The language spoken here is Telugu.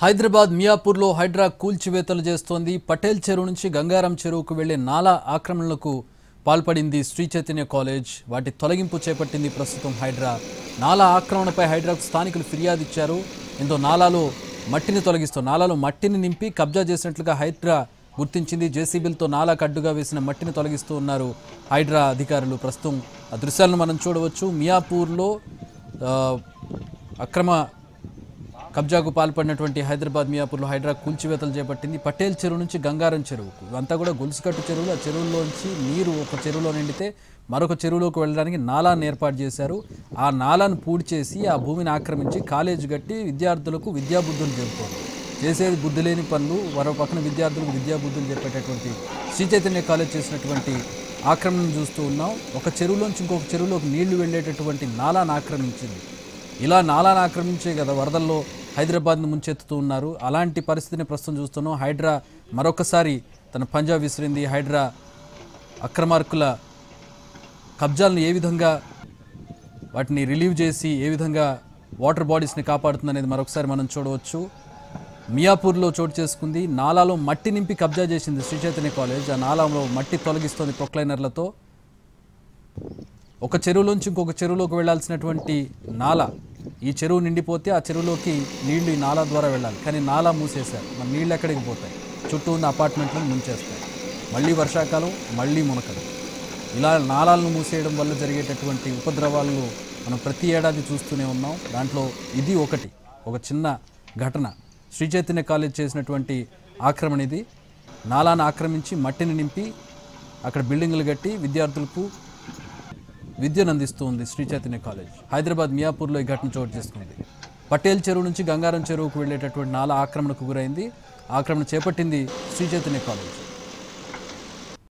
హైదరాబాద్ మియాపూర్లో హైడ్రా కూల్చివేతలు చేస్తోంది. పటేల్ చెరువు నుంచి గంగారం చెరువుకు వెళ్లే నాలా ఆక్రమణలకు పాల్పడింది శ్రీ చైతన్య కాలేజ్. వాటి తొలగింపు చేపట్టింది ప్రస్తుతం హైడ్రా. నాలా ఆక్రమణపై హైడ్రాకు స్థానికులు ఫిర్యాదు ఇచ్చారు. ఇందులో నాలాలో మట్టిని నింపి కబ్జా చేసినట్లుగా హైడ్రా గుర్తించింది. జేసీబీలతో నాలాకు అడ్డుగా వేసిన మట్టిని తొలగిస్తూ ఉన్నారు హైడ్రా అధికారులు. ప్రస్తుతం ఆ దృశ్యాలను మనం చూడవచ్చు. మియాపూర్లో అక్రమ కబ్జాకు పాల్పడినటువంటి హైదరాబాద్ మియాపూర్లో హైడ్రా కూల్చివేతలు చేపట్టింది. పటేల్ చెరువు నుంచి గంగారం చెరువుకు ఇవంతా కూడా గొలుసుకట్టు చెరువులు. ఆ చెరువుల్లోంచి నీరు ఒక చెరువులో నిండితే మరొక చెరువులోకి వెళ్ళడానికి నాలాను ఏర్పాటు చేశారు. ఆ నాలాను పూడి చేసి ఆ భూమిని ఆక్రమించి కాలేజీ కట్టి విద్యార్థులకు విద్యాబుద్ధులు చెబుతారు. చేసేది బుద్ధి లేని పనులు. మరో పక్కన విద్యార్థులకు విద్యాబుద్ధులు చెప్పేటటువంటి శ్రీ చైతన్య కాలేజ్ చేసినటువంటి ఆక్రమణను చూస్తూ ఉన్నాం. ఒక చెరువులోంచి ఇంకొక చెరువులోకి నీళ్లు వెళ్ళేటటువంటి నాలాను ఆక్రమించింది. ఇలా నాలాను ఆక్రమించే కదా వరదల్లో హైదరాబాద్ను ముంచెత్తుతూ ఉన్నారు. అలాంటి పరిస్థితిని ప్రస్తుతం చూస్తున్నాం. హైడ్రా మరొకసారి తన పంజా విసిరింది. హైడ్రా అక్రమార్కుల కబ్జాలను ఏ విధంగా వాటిని రిలీవ్ చేసి ఏ విధంగా వాటర్ బాడీస్ని కాపాడుతుందనేది మరొకసారి మనం చూడవచ్చు. మియాపూర్లో చోటు చేసుకుంది. నాలాలో మట్టి నింపి కబ్జా చేసింది శ్రీ చైతన్య కాలేజ్. ఆ నాలాలో మట్టి తొలగిస్తోంది ప్రొక్లైనర్లతో. ఒక చెరువులోంచి ఇంకొక చెరువులోకి వెళ్లాల్సినటువంటి నాలా, ఈ చెరువు నిండిపోతే ఆ చెరువులోకి నీళ్లు ఈ నాలా ద్వారా వెళ్ళాలి. కానీ నాలా మూసేశారు. మన నీళ్ళు ఎక్కడికి పోతాయి? చుట్టూ ఉన్న అపార్ట్మెంట్లను ముంచేస్తాయి. మళ్ళీ వర్షాకాలం, మళ్ళీ మునకలు. ఇలా నాలాలను మూసేయడం వల్ల జరిగేటటువంటి ఉపద్రవాలను మనం ప్రతి ఏడాది చూస్తూనే ఉన్నాం. దాంట్లో ఇది ఒక చిన్న ఘటన. శ్రీ చైతన్య కాలేజ్ చేసినటువంటి ఆక్రమణ ఇది. నాలాను ఆక్రమించి మట్టిని నింపి అక్కడ బిల్డింగులు కట్టి విద్యార్థులకు విద్యను అందిస్తూ ఉంది శ్రీ చైతన్య కాలేజ్. హైదరాబాద్ మియాపూర్లో ఈ ఘటన చోటు చేసుకుంది. పటేల్ చెరువు నుంచి గంగారం చెరువుకు వెళ్ళేటటువంటి నాలా ఆక్రమణకు గురైంది. ఆక్రమణ చేపట్టింది శ్రీ చైతన్య కాలేజ్.